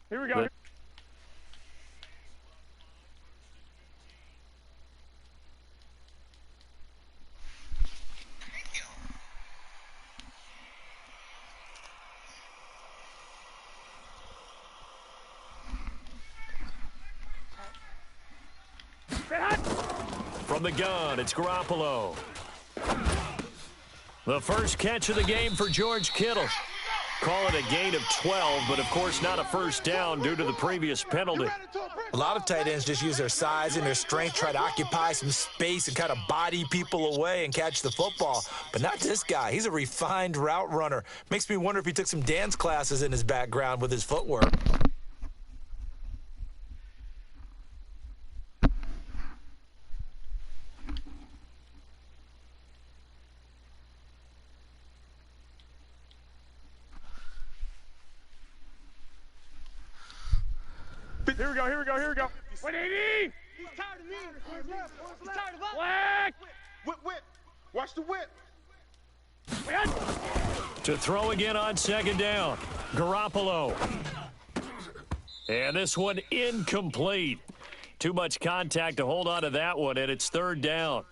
Here we go. From the gun, it's Garoppolo. The first catch of the game for George Kittle. Call it a gain of 12, but of course not a first down due to the previous penalty. A lot of tight ends just use their size and their strength, try to occupy some space and kind of body people away and catch the football. But not this guy. He's a refined route runner. Makes me wonder if he took some dance classes in his background with his footwork. Here we go, here we go, here we go. 180! He's tired of me. He's tired of us. Black! Whip, whip. Watch the whip. To throw again on second down. Garoppolo. And this one incomplete. Too much contact to hold on to that one, and it's third down.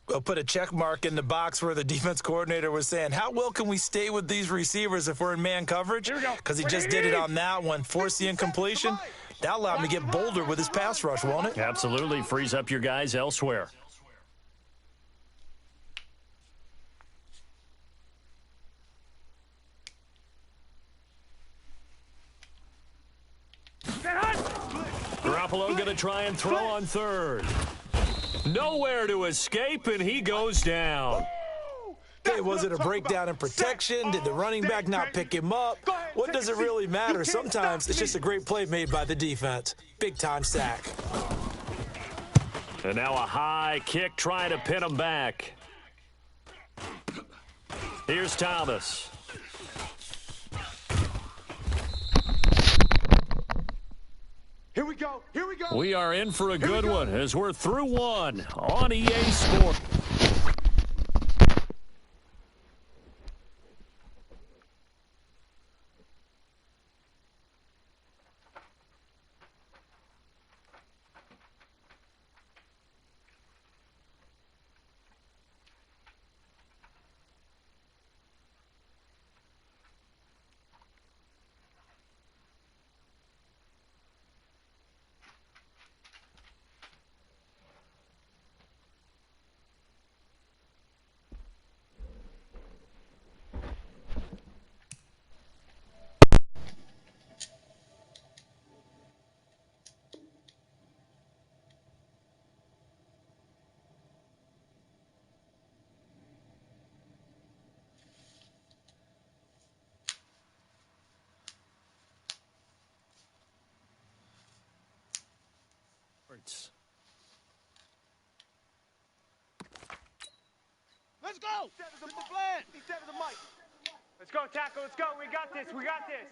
We'll put a check mark in the box where the defense coordinator was saying, how well can we stay with these receivers if we're in man coverage? Because he just did it on that one, forced the incompletion. That allowed him to get bolder with his pass rush, won't it? Absolutely. Frees up your guys elsewhere. Garoppolo going to try and throw on third. Nowhere to escape, and he goes down. Hey, was it a breakdown in protection? Did the running back not pick him up? What does it really matter? Sometimes it's just a great play made by the defense. Big-time sack. And now a high kick trying to pin him back. Here's Thomas. Here we go. Here we go. We are in for a good one as we're through one on EA Sports. Let's go. With the plan. Instead of the mic. Let's go, tackle, let's go. We got this, we got this.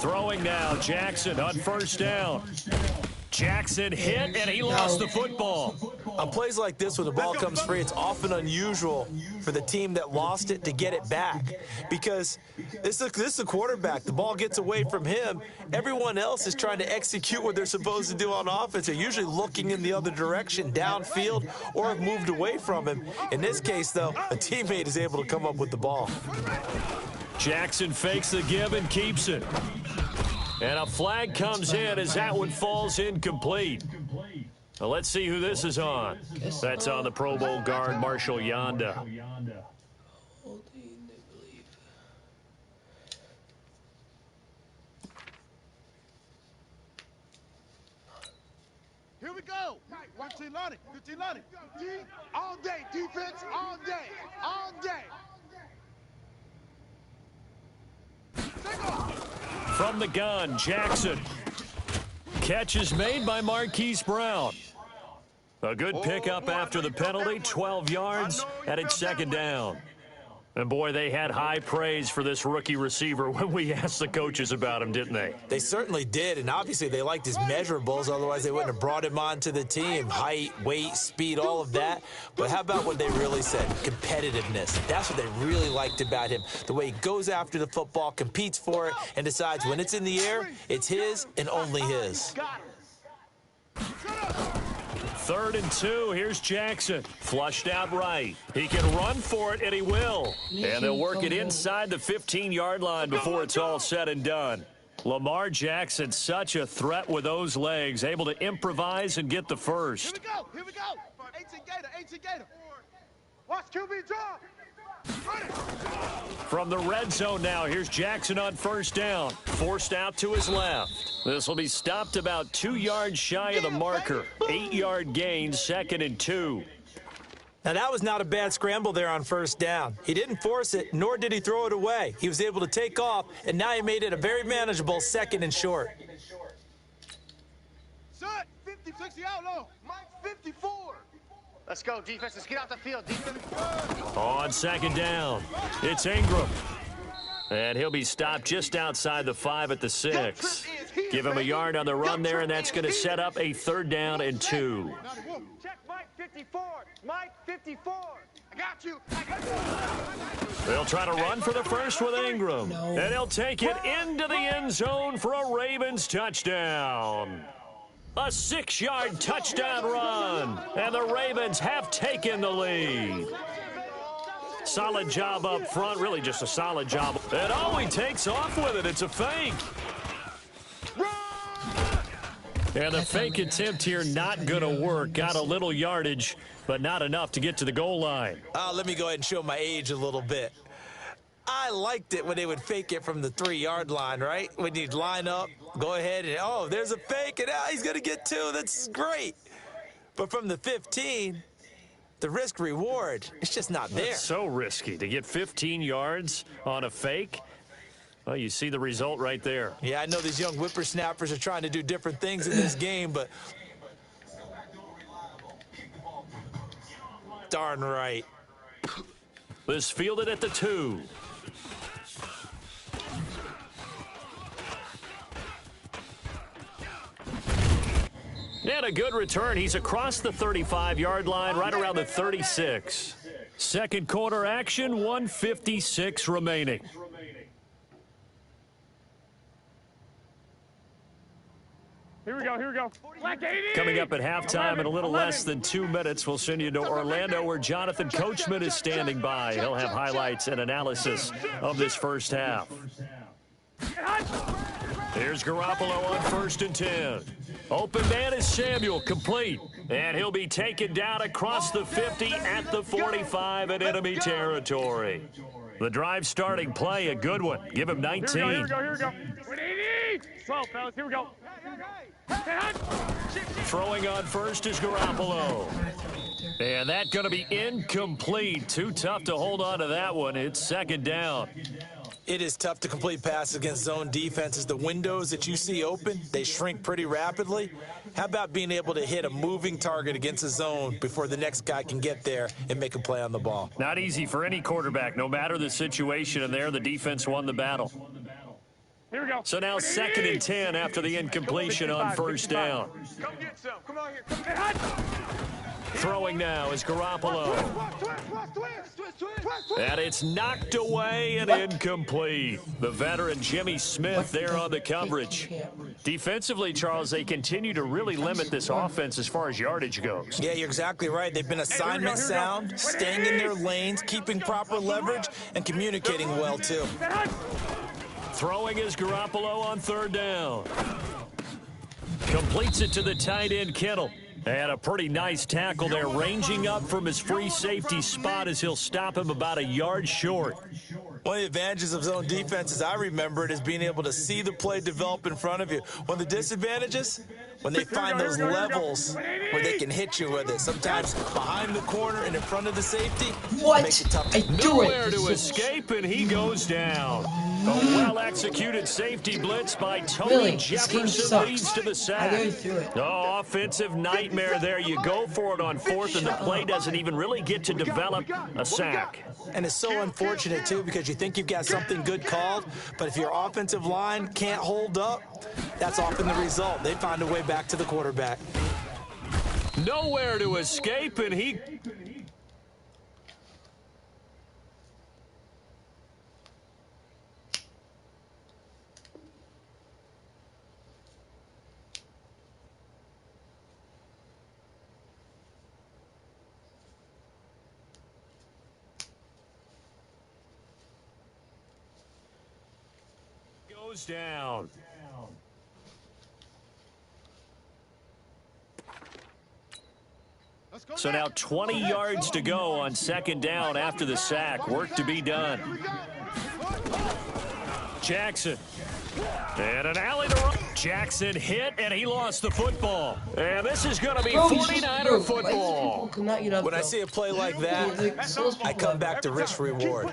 Throwing now, Jackson on first down. Jackson hit, and he lost the football. On plays like this, when the ball comes free, it's often unusual for the team that lost it to get it back. Because this is the quarterback. The ball gets away from him. Everyone else is trying to execute what they're supposed to do on offense. They're usually looking in the other direction, downfield, or have moved away from him. In this case, though, a teammate is able to come up with the ball. Jackson fakes the give and keeps it. And a flag comes in as that one falls incomplete. Well, let's see who this is on. That's on the Pro Bowl guard, Marshall Yanda. Here we go. 1-2 Lonnie. 2-2 Lonnie. All day. Defense all day. All day. From the gun, Jackson. Catch is made by Marquise Brown. A good pickup after the penalty, 12 yards, and it's second down. And, boy, they had high praise for this rookie receiver when we asked the coaches about him, didn't they? They certainly did, and obviously they liked his measurables. Otherwise, they wouldn't have brought him onto the team. Height, weight, speed, all of that. But how about what they really said? Competitiveness. That's what they really liked about him. The way he goes after the football, competes for it, and decides when it's in the air, it's his and only his. 3rd and 2. Here's Jackson. Flushed out right. He can run for it, and he will. And they'll work it inside the 15-yard line before it's all said and done. Lamar Jackson, such a threat with those legs, able to improvise and get the first. Here we go. Here we go. 18 Gator. Watch QB draw. From the red zone now, here's Jackson on 1st down. Forced out to his left. This will be stopped about 2 yards shy of the marker. 8-yard gain, 2nd and 2. Now, that was not a bad scramble there on 1st down. He didn't force it, nor did he throw it away. He was able to take off, and now he made it a very manageable 2nd and short. Shut. 50, 60 outlaw. Mike 54. Let's go, defense. Let's get out the field, defense. On 2nd down, it's Ingram. And he'll be stopped just outside the 5 at the 6. Give him a yard on the run there, and that's going to set up a 3rd down and 2. Check Mike 54. Mike 54. I got you. I got you. They'll try to run for the first with Ingram. And he'll take it into the end zone for a Ravens touchdown. A 6-yard touchdown run, and the Ravens have taken the lead. Solid job up front, really just a solid job. And oh, he takes off with it. It's a fake. And the fake attempt here not going to work. Got a little yardage, but not enough to get to the goal line. Let me go ahead and show my age a little bit. I liked it when they would fake it from the 3-yard line, right? When you'd line up, go ahead and, oh, there's a fake, and he's going to get 2. That's great. But from the 15, the risk-reward, it's just not there. That's so risky to get 15 yards on a fake. Well, you see the result right there. Yeah, I know these young whippersnappers are trying to do different things in this game, but darn right. This fielded at the 2. And a good return. He's across the 35-yard line, right around the 36. 2nd quarter action, 1:56 remaining. Here we go. Here we go. Black 80. Coming up at halftime in a little less than 2 minutes, we'll send you to Orlando where Jonathan Coachman is standing by. He'll have highlights and analysis of this first half. Here's Garoppolo on 1st and 10. Open man is Samuel, complete. And he'll be taken down across the 50 at the 45 in enemy territory. The drive starting play, a good one. Give him 19. Here we go. Here we go. 180. 12, fellas. Here we go. Throwing on 1st is Garoppolo. And that's going to be incomplete. Too tough to hold on to that one. It's 2nd down. It is tough to complete passes against zone defenses. The windows that you see open, they shrink pretty rapidly. How about being able to hit a moving target against a zone before the next guy can get there and make a play on the ball? Not easy for any quarterback, no matter the situation, and there the defense won the battle. Here we go. So now 2nd and 10 after the incompletion on 1st down. Come get some. Come on here. Throwing now is Garoppolo. And it's knocked away and incomplete. The veteran Jimmy Smith there on the coverage. Defensively, Charles, they continue to really limit this offense as far as yardage goes. Yeah, you're exactly right. They've been assignment sound, staying in their lanes, keeping proper leverage, and communicating well, too. Throwing is Garoppolo on 3rd down. Completes it to the tight end, Kittle. And a pretty nice tackle there, ranging up from his free safety spot as he'll stop him about a yard short. One of the advantages of zone defense, as I remember it, is being able to see the play develop in front of you. One of the disadvantages, when they find those levels where they can hit you with it. Sometimes behind the corner and in front of the safety, What? makes it tough. I do Nowhere it. to escape, and he goes down. well-executed safety blitz by Tony Really, this game Jefferson sucks. leads to the I sack. go through it. Oh, offensive nightmare there. You go for it on fourth, and the play doesn't even really get to develop a sack. And it's so unfortunate, too, because you think you've got something good called, but if your offensive line can't hold up, that's often the result. They find a way back to the quarterback. Nowhere to escape, and he... goes down. So now 20 yards to go on second down after the sack. Work to be done. Jackson. And an alley to run. Jackson hit, and he lost the football. And this is going to be 49er football. When I see a play like that, I come back to risk reward.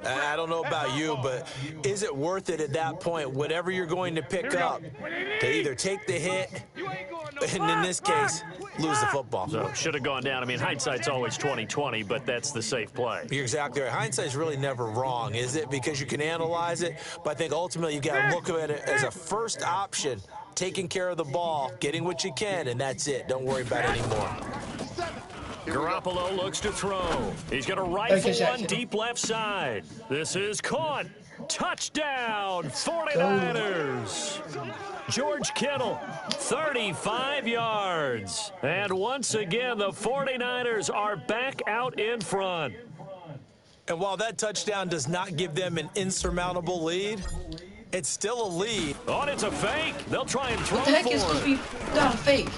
I don't know about you, but is it worth it at that point, whatever you're going to pick up, to either take the hit, and in this case, lose the football? So should have gone down. I mean, hindsight's always 20/20, but that's the safe play. You're exactly right. Hindsight's really never wrong, is it? Because you can analyze it, but I think ultimately you got to look at it as a first option, taking care of the ball, getting what you can, and that's it. Don't worry about it anymore. Garoppolo looks to throw. He's going to rifle one deep left side. This is caught. Touchdown, 49ers. George Kittle, 35 yards. And once again, the 49ers are back out in front. And while that touchdown does not give them an insurmountable lead, it's still a lead. Oh, and it's a fake. They'll try and throw What the heck for is supposed to it. be not a fake?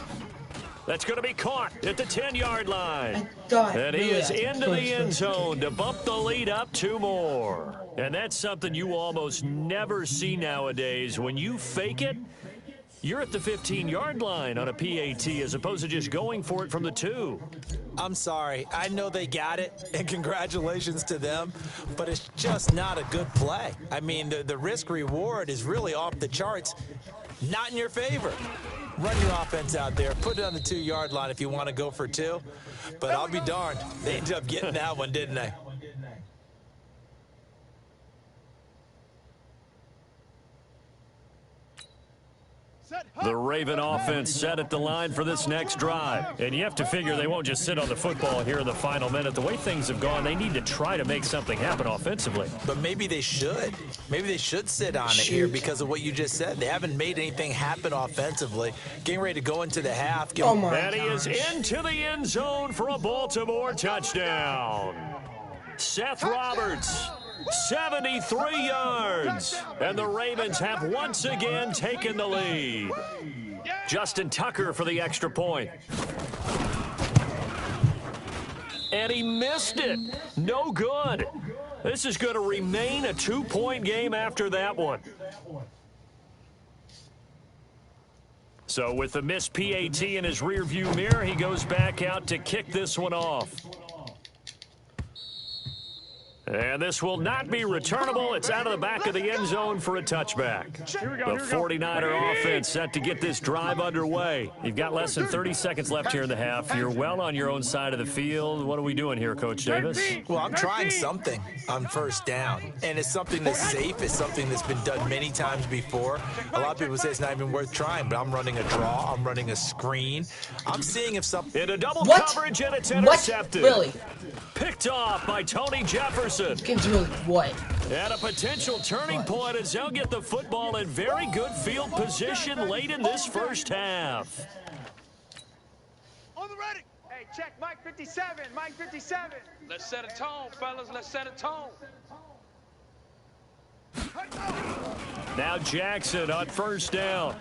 That's going to be caught at the 10-yard line. God, And he really, is into the that's end zone to bump the lead up 2 more. And that's something you almost never see nowadays. When you fake it, you're at the 15-yard line on a PAT as opposed to just going for it from the 2. I'm sorry. I know they got it, and congratulations to them, but it's just not a good play. I mean, the risk-reward is really off the charts, not in your favor. Run your offense out there. Put it on the 2-yard line if you want to go for 2. But I'll be darned. They ended up getting that one, didn't they? The Raven offense set at the line for this next drive. And you have to figure they won't just sit on the football here in the final minute. The way things have gone, they need to try to make something happen offensively. But maybe they should. Maybe they should sit on it here because of what you just said. They haven't made anything happen offensively. Getting ready to go into the half. And he is into the end zone for a Baltimore touchdown. Seth Roberts, 73 yards. And the Ravens have once again taken the lead. Justin Tucker for the extra point. And he missed it. No good. This is going to remain a 2-point game after that one. So with the missed PAT in his rearview mirror, he goes back out to kick this one off. And this will not be returnable. It's out of the back of the end zone for a touchback. The 49er offense set to get this drive underway. You've got less than 30 seconds left here in the half. You're well on your own side of the field. What are we doing here, Coach Davis? Well, I'm trying something on first down. And it's something that's safe. It's something that's been done many times before. A lot of people say it's not even worth trying, but I'm running a draw. I'm running a screen. I'm seeing if something... In a double coverage, and it's intercepted. What? Really? Picked off by Tony Jefferson. Game's really what? And a potential turning point as they'll get the football in very good field position late in this first half. On the ready. Hey, check Mike 57. Mike 57. Let's set a tone, fellas. Let's set a tone. Now Jackson on first down.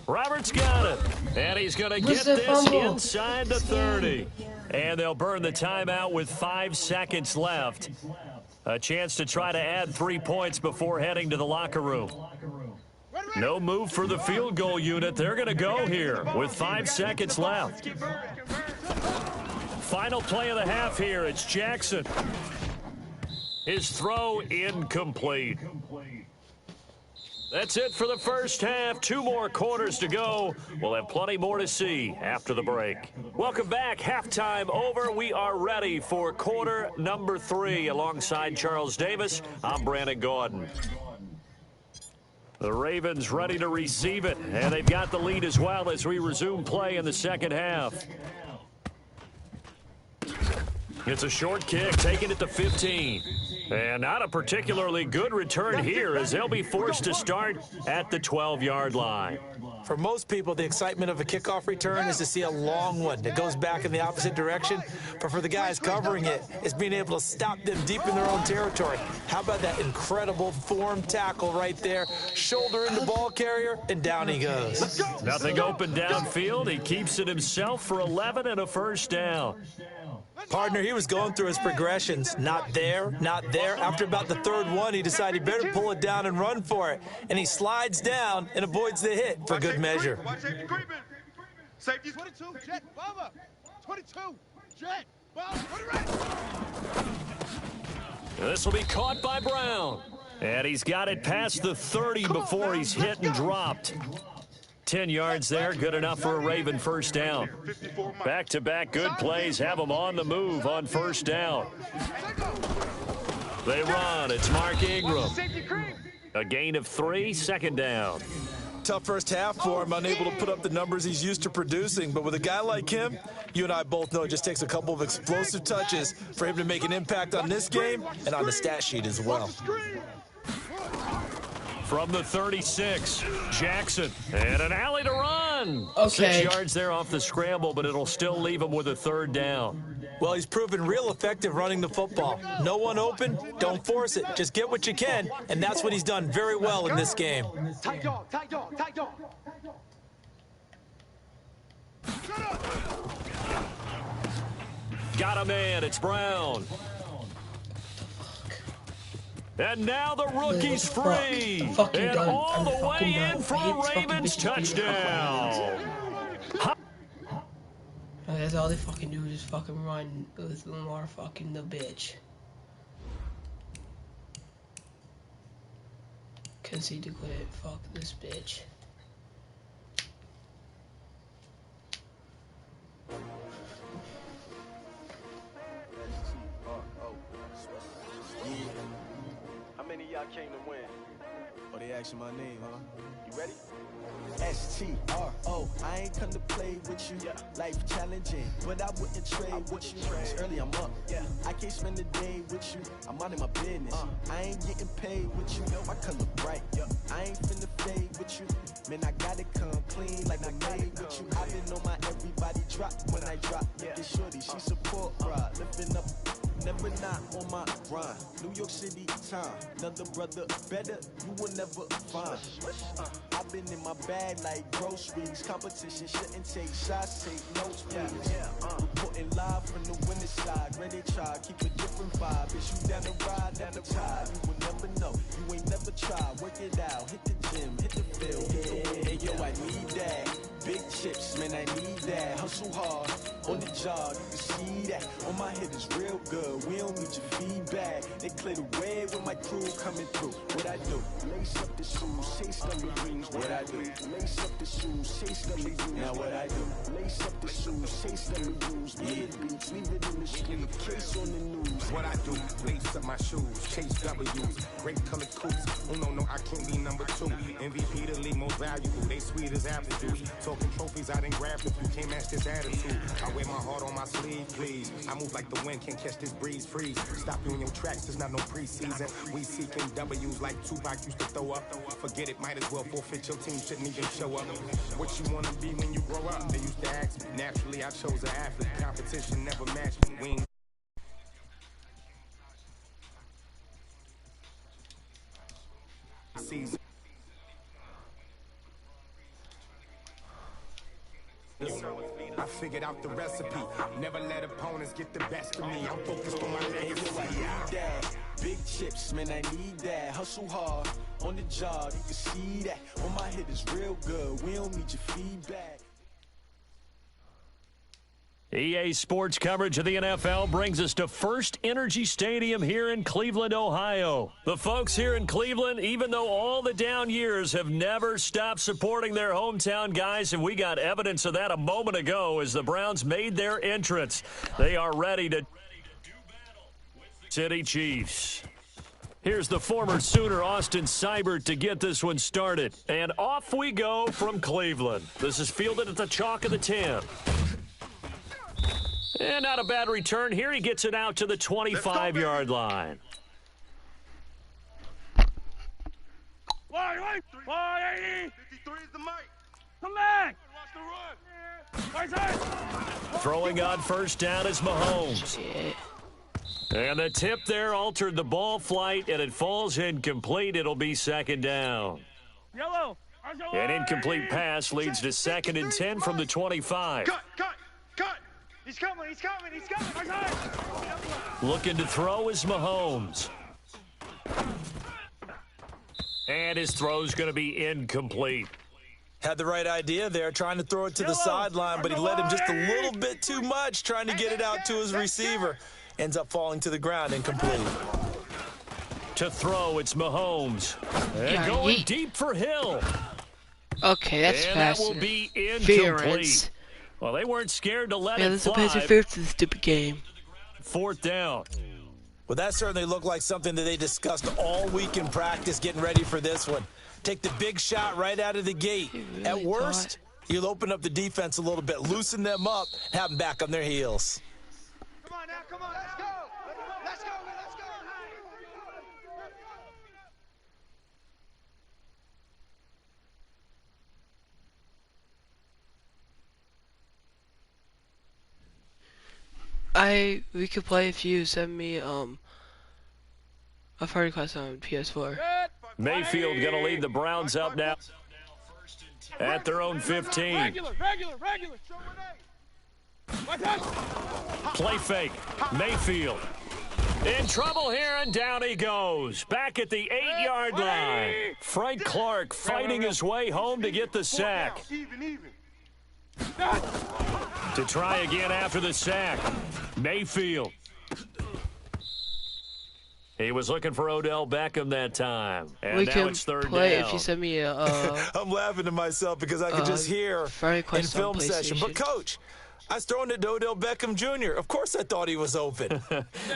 Roberts got it. And he's going to get this inside the 30. And they'll burn the timeout with 5 seconds left. A chance to try to add 3 points before heading to the locker room. No move for the field goal unit. They're going to go here with 5 seconds left. Final play of the half here. It's Jackson. His throw incomplete. That's it for the first half. 2 more quarters to go. We'll have plenty more to see after the break. Welcome back. Halftime over. We are ready for quarter number 3. Alongside Charles Davis, I'm Brandon Gordon. The Ravens ready to receive it, and they've got the lead as well as we resume play in the second half. It's a short kick, taking it to 15. And not a particularly good return here as they'll be forced to start at the 12-yard line. For most people, the excitement of a kickoff return is to see a long one that goes back in the opposite direction. But for the guys covering it, it's being able to stop them deep in their own territory. How about that incredible form tackle right there? Shoulder into ball carrier, and down he goes. Nothing open downfield. He keeps it himself for 11 and a first down. Partner, he was going through his progressions. Not there, not there. After about the third one, he decided he better pull it down and run for it. And he slides down and avoids the hit for good measure. Safety 22, jet, bomber. 22, jet, bomber. This will be caught by Brown. And he's got it past the 30 before he's hit and dropped. 10 yards there, good enough for a Raven first down. Back-to-back good plays have them on the move on first down. They run. It's Mark Ingram. A gain of 3, second down. Tough first half for him, unable to put up the numbers he's used to producing. But with a guy like him, you and I both know it just takes a couple of explosive touches for him to make an impact on this game and on the stat sheet as well. From the 36, Jackson, and an alley to run. Okay. 6 yards there off the scramble, but it'll still leave him with a third down. Well, he's proven real effective running the football. No one open, don't force it. Just get what you can, and that's what he's done very well in this game. Tight dog, tight dog, tight dog. Got a man, it's Brown. And now the rookie's free. And all the way in for a Ravens touchdown. That's all they fucking do is fucking run with Lamar fucking the bitch. Concede to quit. Fuck this bitch. How many of y'all came to win? Oh, they asking my name, huh? You ready? S-T-R-O, I ain't come to play with you. Life challenging, but I wouldn't trade with you. It's early, I'm up. I can't spend the day with you. I'm minding my business. I ain't getting paid with you. My color bright. I ain't finna fade with you. Man, I gotta come clean like I made with you. I been on my everybody drop when I drop. Look at shorty, she support ride. Lifting up, never not on my grind. New York City time. Another brother better, you will never find. I've been in my bag like groceries. Competition shouldn't take shots, take notes, please. Reporting live from the winning side. Ready to try, keep a different vibe. Is you down the ride, down the tide? You will never know. You ain't never tried. Work it out, hit the gym, hit the field. Hey yo, I need that. Big chips, man, I need that. Hustle hard on the job, you can see that. On my head is real good. We don't need your feedback. They clear the way with my crew coming through. What I do? Lace up the shoes, chase the rings. What I do? Lace up the shoes, chase the rings. Now what I do? Lace up the shoes, chase the rings. Leave it in the street, case on the news. What I do? Lace up my shoes, chase W's. Great color coops. Oh no, I can't be number 2. MVP the league most valuable. They sweet as apple juice. Talking trophies, I didn't grab the few. Can't match this attitude. I wear my heart on my sleeve, please. I move like the wind, can't catch this breeze. Freeze. Stop you in your tracks, there's not no preseason. We seeking W's like Tupac used to throw up. Forget it, might as well forfeit. Your team shouldn't even show up. What you wanna be when you grow up? They used to ask me. Naturally, I chose an athlete. Competition never matched me. We ain't season. I figured out the recipe. Never let opponents get the best of me. I'm focused on my legacy. Big chips, man, I need that. Hustle hard on the job, you can see that. On my head is real good. We don't need your feedback. EA Sports coverage of the NFL brings us to First Energy Stadium here in Cleveland, Ohio. The folks here in Cleveland, even though all the down years, have never stopped supporting their hometown guys, and we got evidence of that a moment ago as the Browns made their entrance. They are ready to do battle with the City Chiefs. Here's the former Sooner, Austin Seibert, to get this one started. And off we go from Cleveland. This is fielded at the chalk of the 10. And not a bad return here. He gets it out to the 25-yard line. 180. 53 is the mic. Come back. Watch the run. Throwing on first down is Mahomes. And the tip there altered the ball flight, and it falls incomplete. It'll be second down. Yellow. An incomplete pass leads to 2nd and 10 from the 25. Cut. He's coming. Looking to throw is Mahomes. And his throw's going to be incomplete. Had the right idea there, trying to throw it to the sideline, but he led him just a little bit too much, trying to get it out to his receiver. Ends up falling to the ground, incomplete. To throw, it's Mahomes. And going deep for Hill. Okay, that's and fast. That will be interference. Incomplete. Well, they weren't scared to let it there's fly. a pass interference in this stupid game. 4th down. Well, that certainly looked like something that they discussed all week in practice, getting ready for this one. Take the big shot right out of the gate. Really At worst, you'll open up the defense a little bit, loosen them up, have them back on their heels. Come on, let's go. Let's go. We could play if you send me a party class on PS4. Mayfield going to lead the Browns up now at their own 15. Regular. Play fake. Mayfield in trouble here, and down he goes. Back at the 8-yard line. Frank Clark fighting his way home to get the sack. Even. To try again after the sack. Mayfield. He was looking for Odell Beckham that time. And We now can it's 3rd play down. if you send me a I'm laughing to myself because I could just hear in film session. But, Coach, I was throwing it to Odell Beckham Jr. Of course I thought he was open.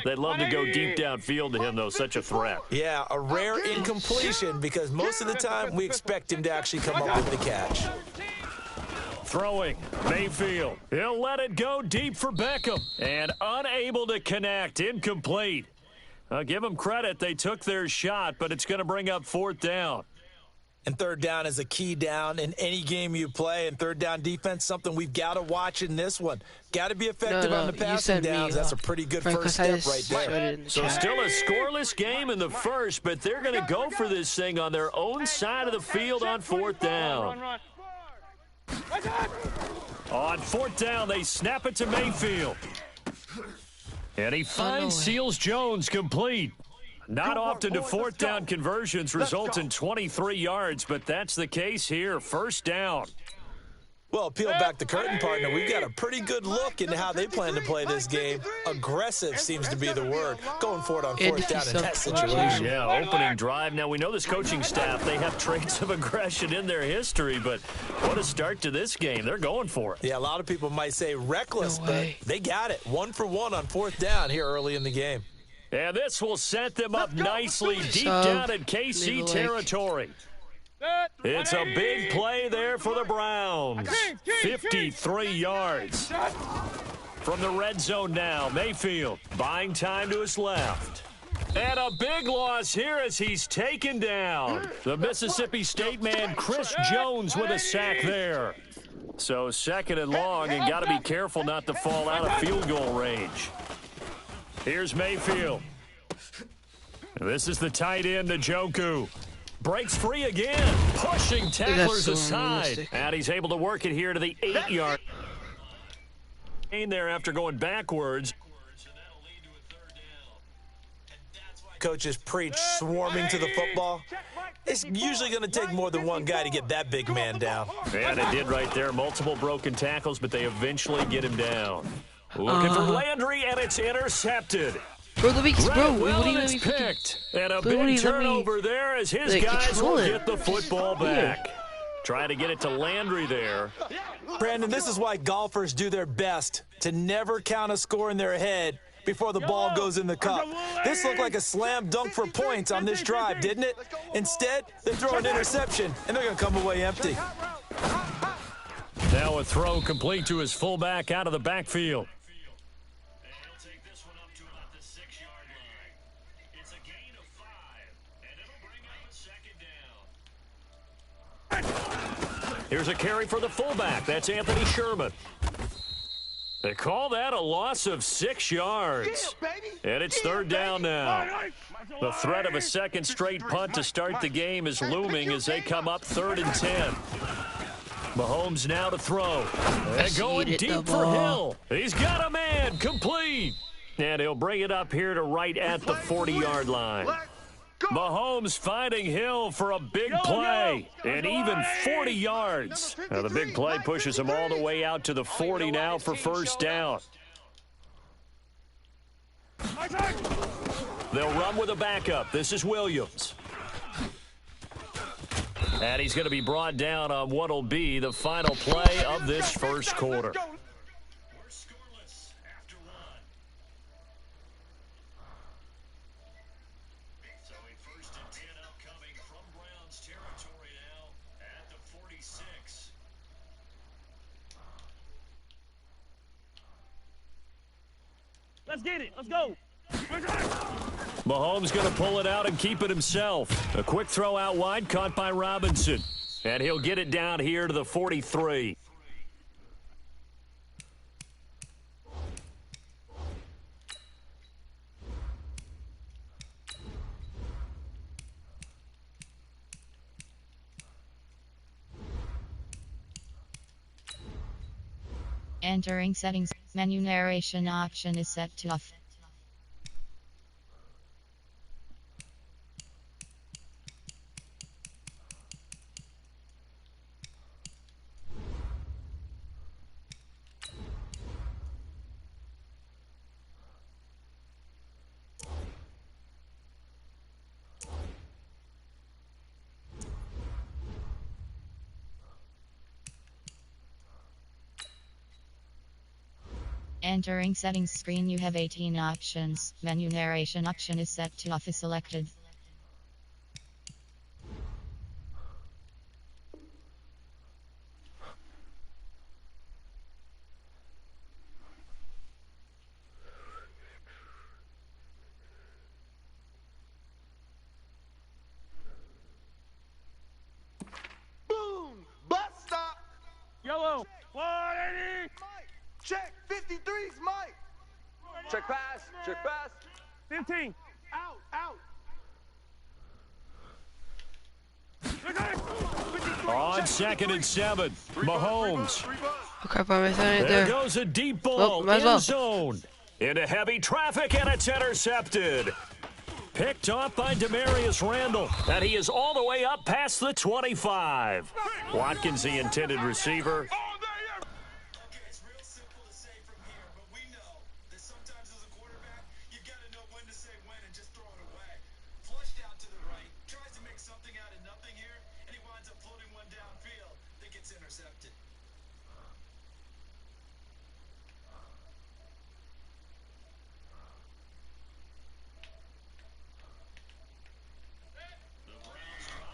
They'd love to go deep downfield to him, though. Such a threat. Yeah, a rare incompletion because most of the time we expect him to actually come up with the catch. Throwing, Mayfield. He'll let it go deep for Beckham. And unable to connect, incomplete. I'll give them credit. They took their shot, but it's going to bring up 4th down. And 3rd down is a key down in any game you play. And 3rd down defense, something we've got to watch in this one. Got to be effective on the passing downs. That's a pretty good first step right there. So still a scoreless game in the first, but they're going to go for this thing on their own side of the field on 4th down. On 4th down, they snap it to Mayfield. And he finds Seals Jones complete. Not often do 4th down conversions result in 23 yards, but that's the case here. 1st down. Well, peel back the curtain, partner. We've got a pretty good look into how they plan to play this game. Aggressive seems to be the word. Going for it on 4th down in that situation. Yeah, opening drive. Now, we know this coaching staff, they have traits of aggression in their history, but what a start to this game. They're going for it. Yeah, a lot of people might say reckless, but they got it. 1 for 1 on 4th down here early in the game. And this will set them up nicely deep down in KC territory. It's a big play there for the Browns. 53 yards. From the red zone now, Mayfield buying time to his left. And a big loss here as he's taken down. The Mississippi State man, Chris Jones, with a sack there. So 2nd and long, and got to be careful not to fall out of field goal range. Here's Mayfield. This is the tight end, Njoku. Breaks free again, pushing tacklers aside. And he's able to work it here to the 8-yard line there after going backwards. Coaches preach swarming to the football. It's usually going to take more than one guy to get that big man down. And it did right there. Multiple broken tackles, but they eventually get him down. Looking for Landry, and it's intercepted. Bro, the weeks, bro. Well, What do you it's let me picked. And a Bro, what do big you let me, turnover there as his like, guys control will it? get the football back. Trying to get it to Landry there. Brandon, this is why golfers do their best to never count a score in their head before the ball goes in the cup. This looked like a slam dunk for points on this drive, didn't it? Instead, they throw an interception, and they're going to come away empty. Now a throw complete to his fullback out of the backfield. Here's a carry for the fullback. That's Anthony Sherman. They call that a loss of 6 yards. And it's third down now. The threat of a second straight punt to start the game is looming as they come up 3rd and 10. Mahomes now to throw. And going deep for Hill. He's got a man. Complete. And he'll bring it up here to right at the 40-yard line. Mahomes finding Hill for a big play, and even 40 yards. Now the big play pushes him all the way out to the 40 now for first down. They'll run with a backup. This is Williams. And he's going to be brought down on what will be the final play of this first quarter. Let's get it. Let's go. Mahomes going to pull it out and keep it himself. A quick throw out wide caught by Robinson. And he'll get it down here to the 43. Entering settings. Menu narration option is set to off. Entering settings screen, you have 18 options. Menu narration option is set to off is selected. Boom! Bus stop! Yellow. 180. Check 53's Mike. Check pass. Check pass. 15. Out! Out! On 2nd and 7. Mahomes. Okay, by my side right There there. goes a deep ball might as in well. zone. Into heavy traffic, and it's intercepted. Picked off by Demarius Randall, and he is all the way up past the 25. Watkins, the intended receiver. It's real simple to say from here, but we know that sometimes as a quarterback, you got to know when to say when and just throw it away. Flushed out to the right, tries to make something out of nothing here, and he winds up floating one downfield that gets intercepted.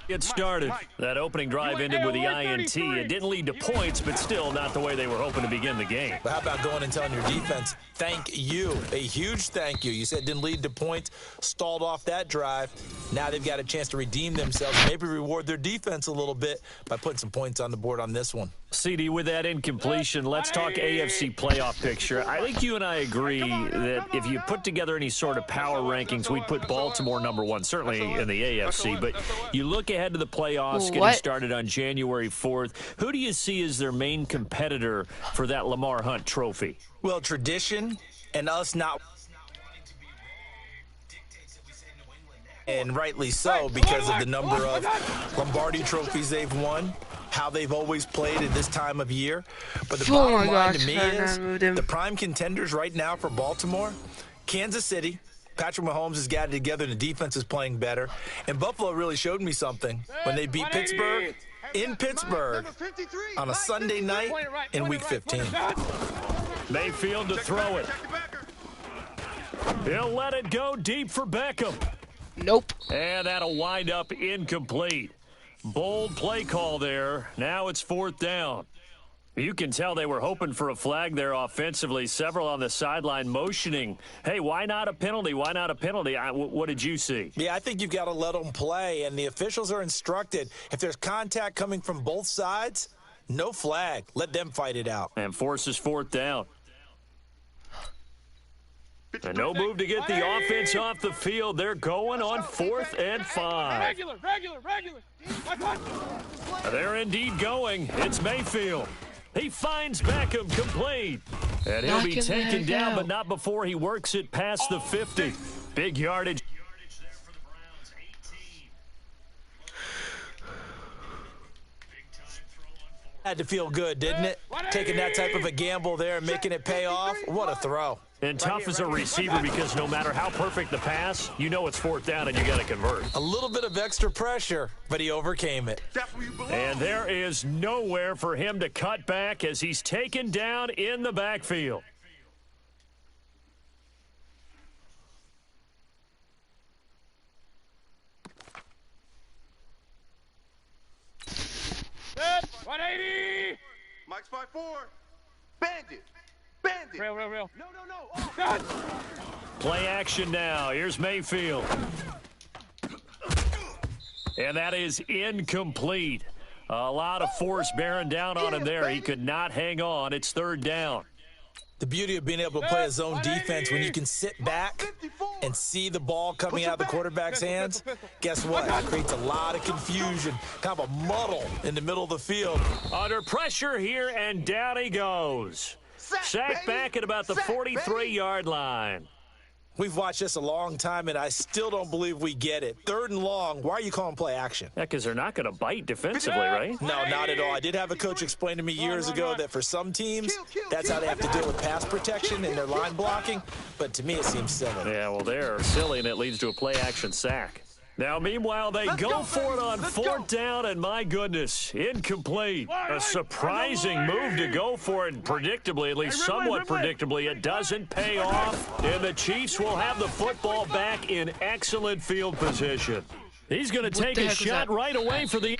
Get started. That opening drive ended with the INT. It didn't lead to points, but still not the way they were hoping to begin the game. But how about going and telling your defense, thank you, a huge thank you. You said it didn't lead to points, stalled off that drive. Now they've got a chance to redeem themselves, maybe reward their defense a little bit by putting some points on the board on this one. CD, with that incompletion, let's talk AFC playoff picture. I think you and I agree that if you put together any sort of power rankings, we'd put Baltimore #1, certainly in the AFC. But you look ahead to the playoffs getting started on January 4th. Who do you see as their main competitor for that Lamar Hunt trophy? Well, tradition and us not Wanting to be wrong dictates that we say New England now. And rightly so, because of the number of Lombardi trophies they've won, how they've always played at this time of year. But the bottom line to me is the prime contenders right now for Baltimore, Kansas City. Patrick Mahomes has got it together and the defense is playing better. And Buffalo really showed me something when they beat Pittsburgh in Pittsburgh on a Sunday night in Week 15. Mayfield to throw it. He'll let it go deep for Beckham. Nope. And that'll wind up incomplete. Bold play call there. Now it's 4th down. You can tell they were hoping for a flag there offensively. Several on the sideline motioning. Hey, why not a penalty? Why not a penalty? What did you see? Yeah, I think you've got to let them play, and the officials are instructed. If there's contact coming from both sides, no flag. Let them fight it out. And forces 4th down. And no move to get the offense off the field. They're going on 4th and 5. Regular. They're indeed going. It's Mayfield. He finds Beckham complete. And he'll be taken down, but not before he works it past the 50. Big yardage. Had to feel good, didn't it? Taking that type of a gamble there and making it pay off. What a throw. And tough as a receiver because no matter how perfect the pass, you know it's 4th down and you got to convert. A little bit of extra pressure, but he overcame it. And there is nowhere for him to cut back as he's taken down in the backfield. Set. 180. Mike's 5-4. Bandit. Real. No. Play action now. Here's Mayfield. And that is incomplete. A lot of force bearing down on him there. He could not hang on. It's 3rd down. The beauty of being able to play a zone defense when you can sit back and see the ball coming out of the quarterback's hands, guess what? It creates a lot of confusion, kind of a muddle in the middle of the field. Under pressure here, and down he goes. Sacked back at about the 43-yard line. We've watched this a long time, and I still don't believe we get it. 3rd and long, why are you calling play action? Yeah, because they're not going to bite defensively, right? No, not at all. I did have a coach explain to me years ago that for some teams, that's how they have to deal with pass protection and their line blocking, but to me it seems silly. Yeah, well, they're silly, and it leads to a play-action sack. Now, meanwhile, they go for it on 4th down, and my goodness, incomplete. A surprising move to go for it, predictably, at least somewhat predictably. It doesn't pay off, and the Chiefs will have the football back in excellent field position. He's going to take a shot right away for the...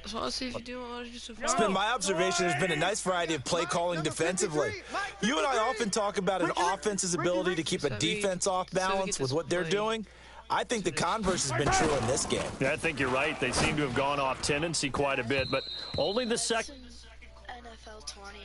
So I'll see if you do It's been my observation. There's been a nice variety of play calling defensively. You and I often talk about an offense's ability to keep a defense off balance with what they're doing. I think the converse has been true in this game. Yeah, I think you're right. They seem to have gone off tendency quite a bit, but only the second. NFL 20.